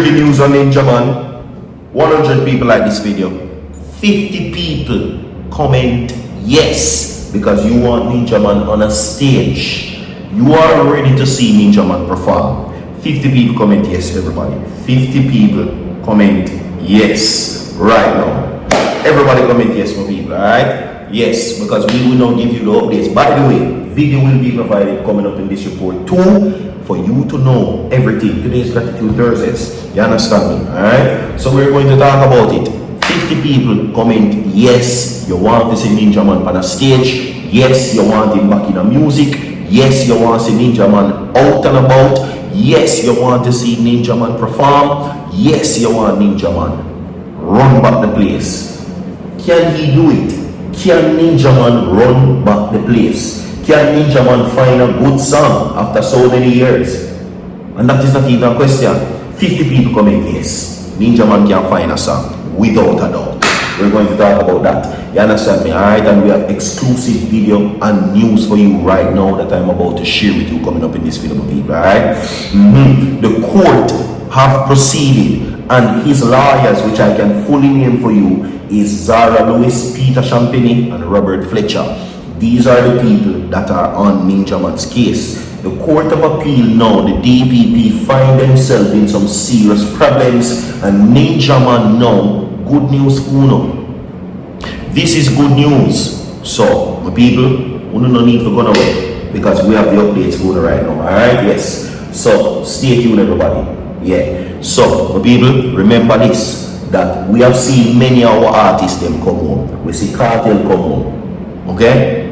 breaking news on Ninja Man. 100 people like this video. 50 people comment yes because you want Ninja Man on a stage. You are ready to see Ninja Man perform. 50 people comment yes, everybody. 50 people comment yes right now. Everybody comment yes, my people, alright? Yes, because we will now give you the updates. By the way, video will be provided coming up in this report too, for you to know everything. Today is Gratitude Thursdays. You understand me? Alright? So we're going to talk about it. 50 people comment yes, you want to see Ninja Man on a stage. Yes, you want him back in the music. Yes, you want to see Ninja Man out and about. Yes, you want to see Ninja Man perform. Yes, you want Ninja Man run back the place. Can he do it? Can Ninja Man run back the place? Can Ninja Man find a good song after so many years? And that is not even a question. 50 people comment yes. Ninja Man can find a song without a doubt. We're going to talk about that. You understand me? Alright, and we have exclusive video and news for you right now that I'm about to share with you coming up in this video, people. Alright? The court have proceeded, and his lawyers, which I can fully name for you, is Zara Lewis, Peter Champagny, and Robert Fletcher. These are the people that are on Ninja Man's case. The Court of Appeal now, the DPP, find themselves in some serious problems, and Ninja Man now, good news for you. This is good news. So, my people, we no need to go away because we have the updates for you right now. Alright, yes. So, stay tuned, everybody. Yeah. So, my people, remember this, that we have seen many of our artists them come home. We see Cartel come home. Okay?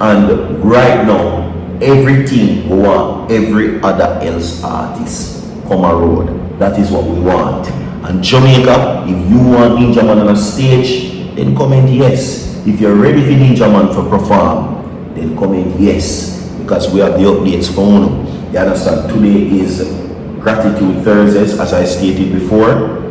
And right now, everything we want every other else artist come a road. That is what we want. And Jamaica, if you want Ninja Man on a stage, then comment yes. If you're ready for Ninja Man to perform, then comment yes. Because we have the updates for you. You understand? Today is Gratitude Thursdays, as I stated before.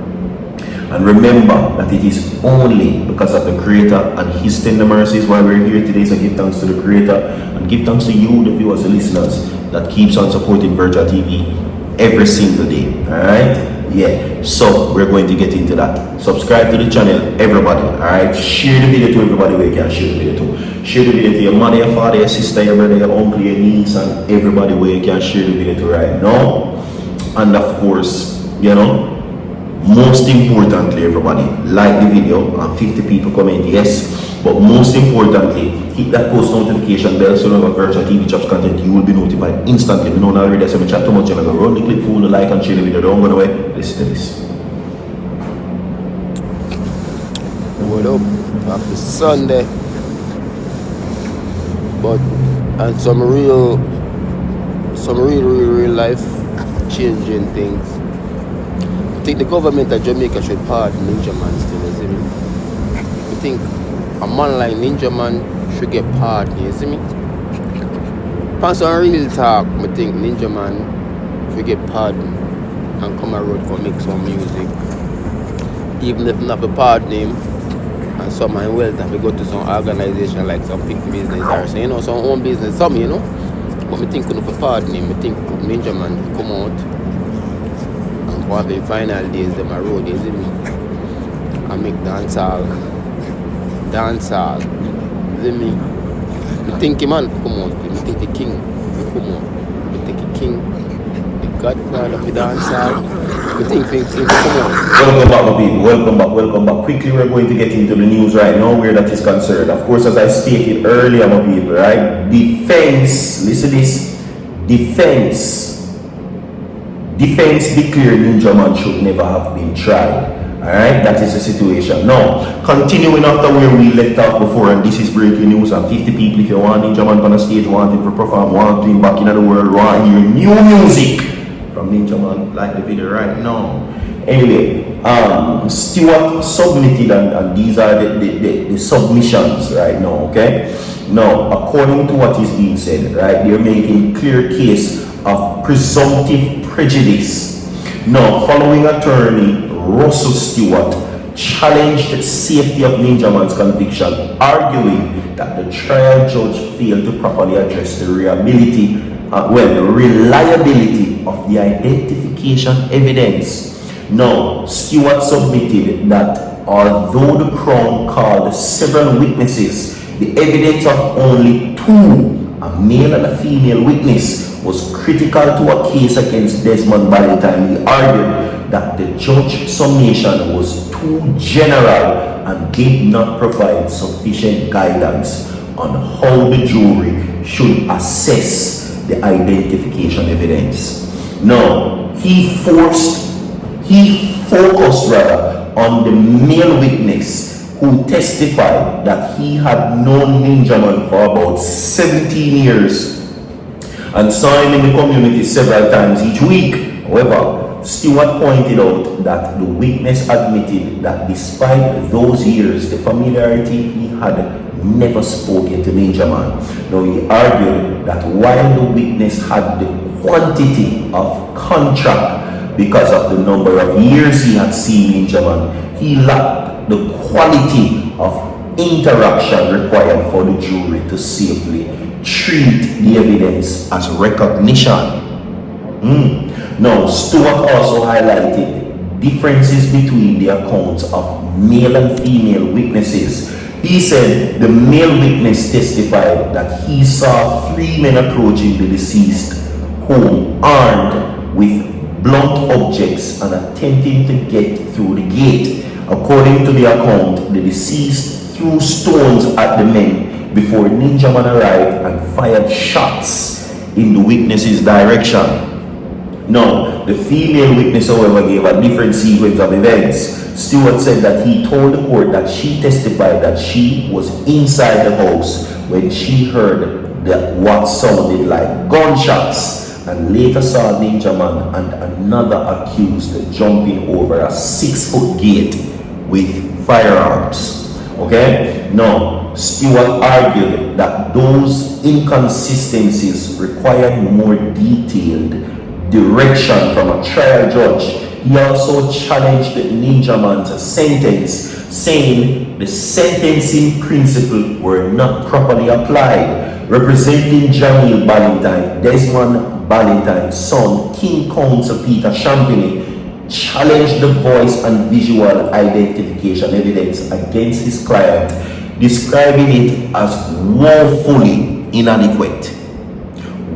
And remember that it is only because of the Creator and His tender mercies why we're here today. So give thanks to the Creator and give thanks to you, the viewers, the listeners, that keeps on supporting Virgin TV every single day. Alright? Yeah. So we're going to get into that. Subscribe to the channel, everybody. Alright? Share the video to everybody where you can share the video to. Share the video to your mother, your father, your sister, your brother, your uncle, your niece, and everybody where you can share the video to right now. And of course, you know, most importantly, everybody, like the video, and 50 people comment yes. But most importantly, hit that post notification bell so whenever Virtual TV drops content, you will be notified instantly. We know already, so I chat too much, I'm going to run the clip for you, like and share the video. Don't go away. Listen to this. What up? Happy Sunday. But and some real life changing things. I think the government of Jamaica should pardon Ninja Man still, you see me? I think a man like Ninja Man should get pardoned, you see me? For some real talk, I think Ninja Man should get pardoned and come a road for make some music. Even if not to pardon him, and some man wealth have to go to some organization like some big business or so, you know, some own business, some, you know. But I think for pardon him, I think Ninja Man come out and go have the final days them a road, you see me? And make dancehall, you see me? I think the man come out, I think the king come out, I think the king, the godfather of the dancehall, I think come out. Welcome back, my people. Welcome back. Quickly, we're going to get into the news right now where that is concerned. Of course, as I stated earlier, my people, right? Defense, listen to this. Defense declared Ninja Man should never have been tried. Alright, that is the situation. Now, continuing after where we left off before, and this is breaking news, and 50 people, if you want Ninja Man on a stage, want him to perform, want him back in the world, want to hear new music from Ninja Man, like the video right now. Anyway, Stewart submitted, and these are the submissions right now, okay? Now, according to what is being said, right, they're making clear case of presumptive prejudice. Now, following attorney Russell Stewart challenged the safety of Ninja Man's conviction, arguing that the trial judge failed to properly address the reliability of the identification evidence. Now, Stewart submitted that although the Crown called several witnesses, the evidence of only two, a male and a female witness, was critical to a case against Desmond Valentine. He argued that the judge's summation was too general and did not provide sufficient guidance on how the jury should assess the identification evidence. Now, he focused on the male witness who testified that he had known Ninjaman for about 17 years and saw him in the community several times each week. However, Stewart pointed out that the witness admitted that despite those years, the familiarity, he had never spoken to Ninjaman. Now, he argued that while the witness had the quantity of contract because of the number of years he had seen Ninjaman, he lacked the quality of interaction required for the jury to safely treat the evidence as recognition. Now, Stewart also highlighted differences between the accounts of male and female witnesses. He said the male witness testified that he saw three men approaching the deceased home armed with blunt objects and attempting to get through the gate. According to the account, the deceased threw stones at the men before Ninjaman arrived and fired shots in the witness's direction. Now, the female witness, however, gave a different sequence of events. Stewart said that he told the court that she testified that she was inside the house when she heard what sounded like gunshots and later saw Ninjaman and another accused jumping over a 6-foot gate with firearms. Okay? Now, Stewart argued that those inconsistencies required more detailed direction from a trial judge. He also challenged Ninjaman's sentence, saying the sentencing principles were not properly applied. Representing Jamil Ballantyne, Desmond Ballantyne's son, King Counsel Peter Champagny, challenged the voice and visual identification evidence against his client, describing it as woefully inadequate.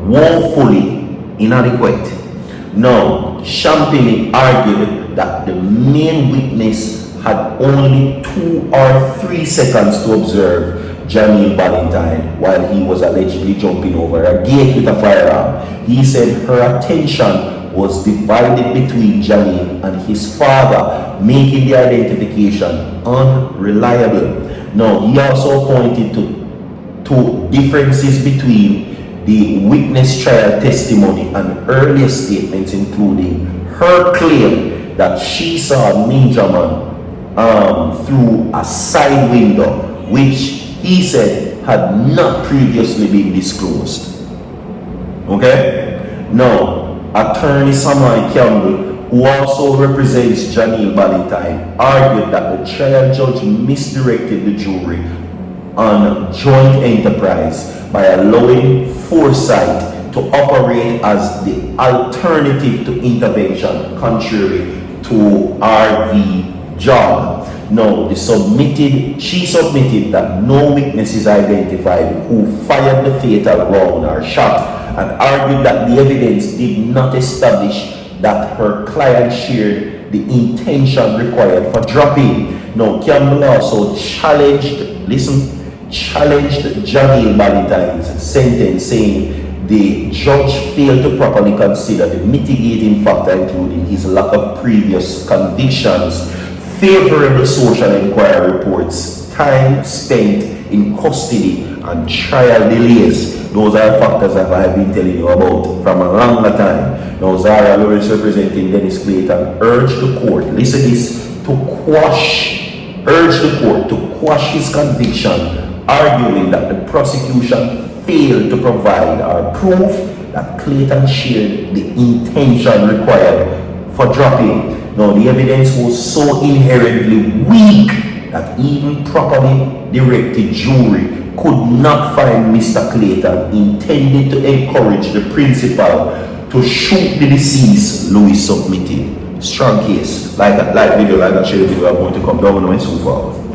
Woefully inadequate. Now, Champagny argued that the main witness had only 2 or 3 seconds to observe Jamil Ballantyne while he was allegedly jumping over a gate with a firearm. He said her attention was divided between Jamil and his father, making the identification unreliable. Now, he also pointed to differences between the witness trial testimony and earlier statements, including her claim that she saw Ninjaman through a side window, which he said had not previously been disclosed. Okay? Now, attorney Samuel Campbell, who also represents Jamil Ballantyne, argued that the trial judge misdirected the jury on joint enterprise by allowing Foresight to operate as the alternative to intervention, contrary to RV Job. Now, she submitted that no witnesses identified who fired the fatal round or shot, and argued that the evidence did not establish that her client shared the intention required for dropping. Now, Campbell also challenged Jamil Ballantyne's sentence, saying the judge failed to properly consider the mitigating factor, including his lack of previous convictions, favorable social inquiry reports, time spent in custody, and trial delays. Those are factors that I've been telling you about from a longer time. Now, Zara Lawrence, representing Dennis Clayton, urged the court, listen this, to quash his conviction, arguing that the prosecution failed to provide or prove that Clayton shared the intention required for dropping. Now, the evidence was so inherently weak that even properly directed jury could not find Mr. Clayton intended to encourage the principal to shoot the deceased, Louis submitted. Strong case. Like video, like I share the video, I'm going to come down when I so far.